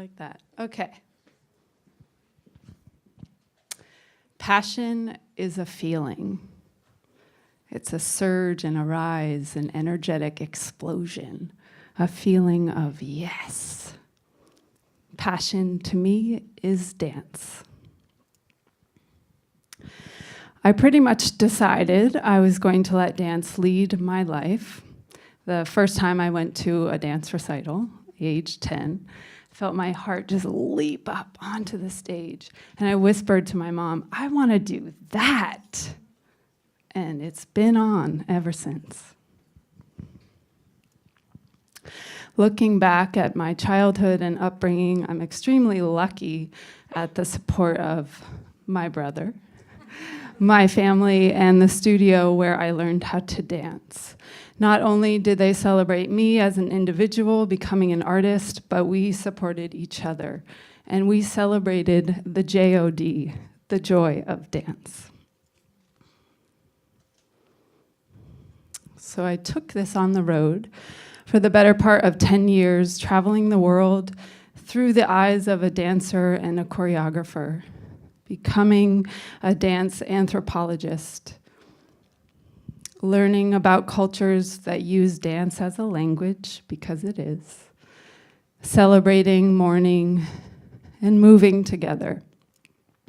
like that. Okay. Passion is a feeling. It's a surge and a rise, an energetic explosion, a feeling of yes. Passion to me is dance. I pretty much decided I was going to let dance lead my life. The first time I went to a dance recital, age 10, felt my heart just leap up onto the stage. And I whispered to my mom, I want to do that. And it's been on ever since. Looking back at my childhood and upbringing, I'm extremely lucky at the support of my brother, my family, and the studio where I learned how to dance. Not only did they celebrate me as an individual becoming an artist, but we supported each other. And we celebrated the JOD, the joy of dance. So I took this on the road for the better part of 10 years, traveling the world through the eyes of a dancer and a choreographer, becoming a dance anthropologist, learning about cultures that use dance as a language, because it is, celebrating, mourning, and moving together.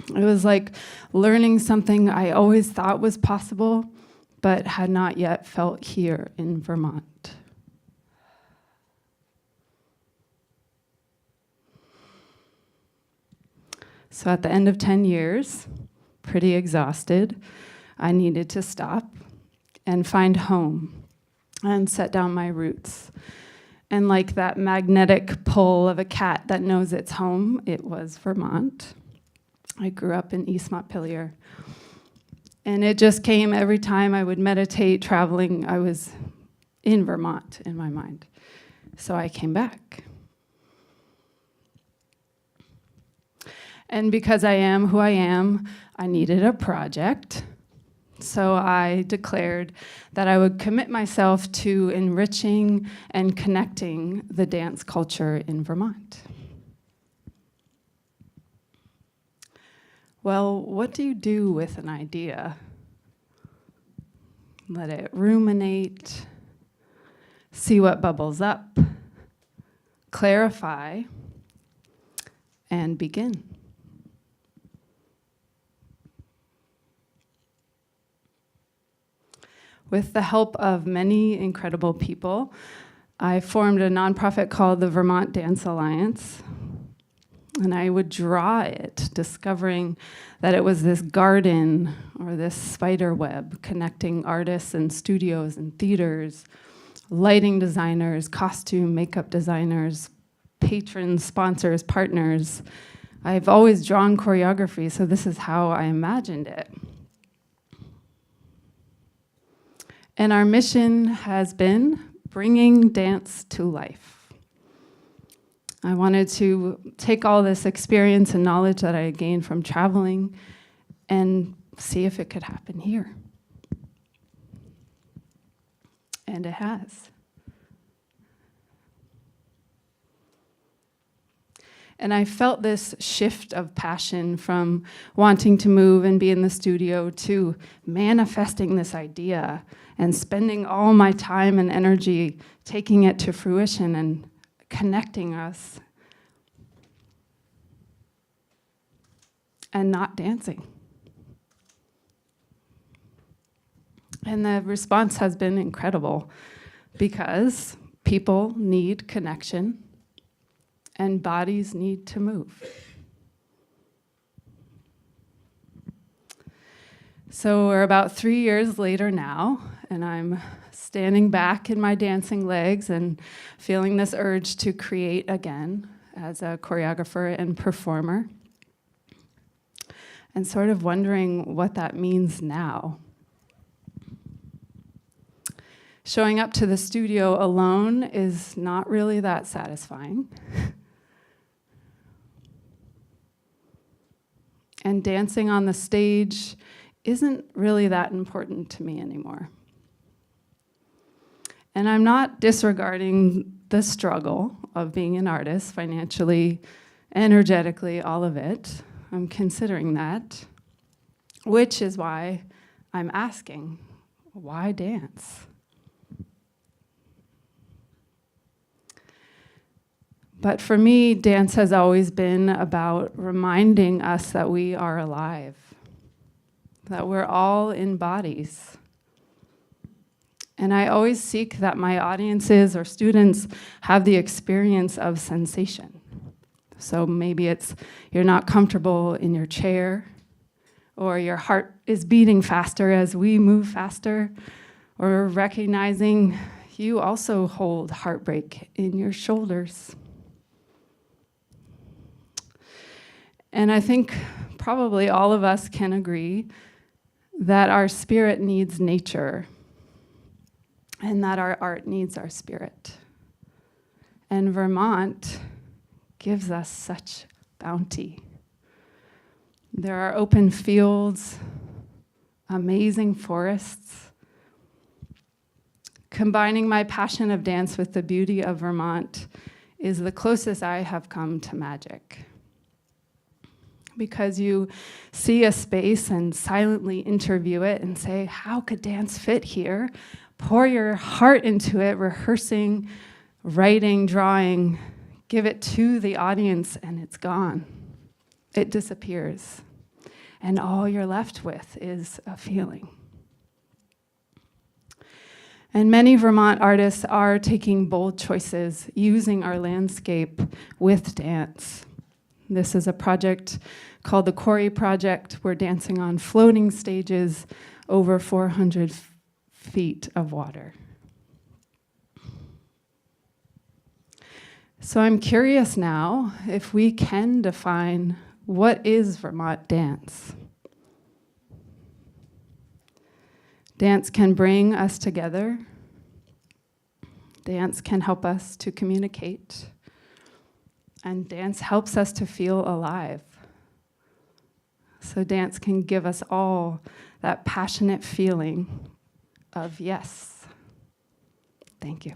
It was like learning something I always thought was possible, but had not yet felt here in Vermont. So at the end of 10 years, pretty exhausted, I needed to stop and find home and set down my roots. And like that magnetic pull of a cat that knows its home, it was Vermont. I grew up in East Montpelier. And it just came every time I would meditate, traveling, I was in Vermont in my mind. So I came back. And because I am who I am, I needed a project. So I declared that I would commit myself to enriching and connecting the dance culture in Vermont. Well, what do you do with an idea? Let it ruminate, see what bubbles up, clarify, and begin. With the help of many incredible people, I formed a nonprofit called the Vermont Dance Alliance. And I would draw it, discovering that it was this garden or this spider web connecting artists and studios and theaters, lighting designers, costume, makeup designers, patrons, sponsors, partners. I've always drawn choreography, so this is how I imagined it. And our mission has been bringing dance to life. I wanted to take all this experience and knowledge that I had gained from traveling and see if it could happen here. And it has. And I felt this shift of passion from wanting to move and be in the studio to manifesting this idea and spending all my time and energy taking it to fruition and connecting us and not dancing. And the response has been incredible because people need connection and bodies need to move. So we're about 3 years later now, and I'm standing back in my dancing legs and feeling this urge to create again as a choreographer and performer, and sort of wondering what that means now. Showing up to the studio alone is not really that satisfying. And dancing on the stage isn't really that important to me anymore. And I'm not disregarding the struggle of being an artist financially, energetically, all of it. I'm considering that, which is why I'm asking, why dance? But for me, dance has always been about reminding us that we are alive, that we're all in bodies. And I always seek that my audiences or students have the experience of sensation. So maybe it's you're not comfortable in your chair, or your heart is beating faster as we move faster, or recognizing you also hold heartbreak in your shoulders. And I think probably all of us can agree that our spirit needs nature and that our art needs our spirit. And Vermont gives us such bounty. There are open fields, amazing forests. Combining my passion of dance with the beauty of Vermont is the closest I have come to magic. Because you see a space and silently interview it and say, how could dance fit here? Pour your heart into it, rehearsing, writing, drawing, give it to the audience, and it's gone. It disappears. And all you're left with is a feeling. And many Vermont artists are taking bold choices, using our landscape with dance. This is a project called the Quarry Project. We're dancing on floating stages over 400 feet of water. So I'm curious now if we can define what is Vermont dance. Dance can bring us together. Dance can help us to communicate. And dance helps us to feel alive. So dance can give us all that passionate feeling of yes. Thank you.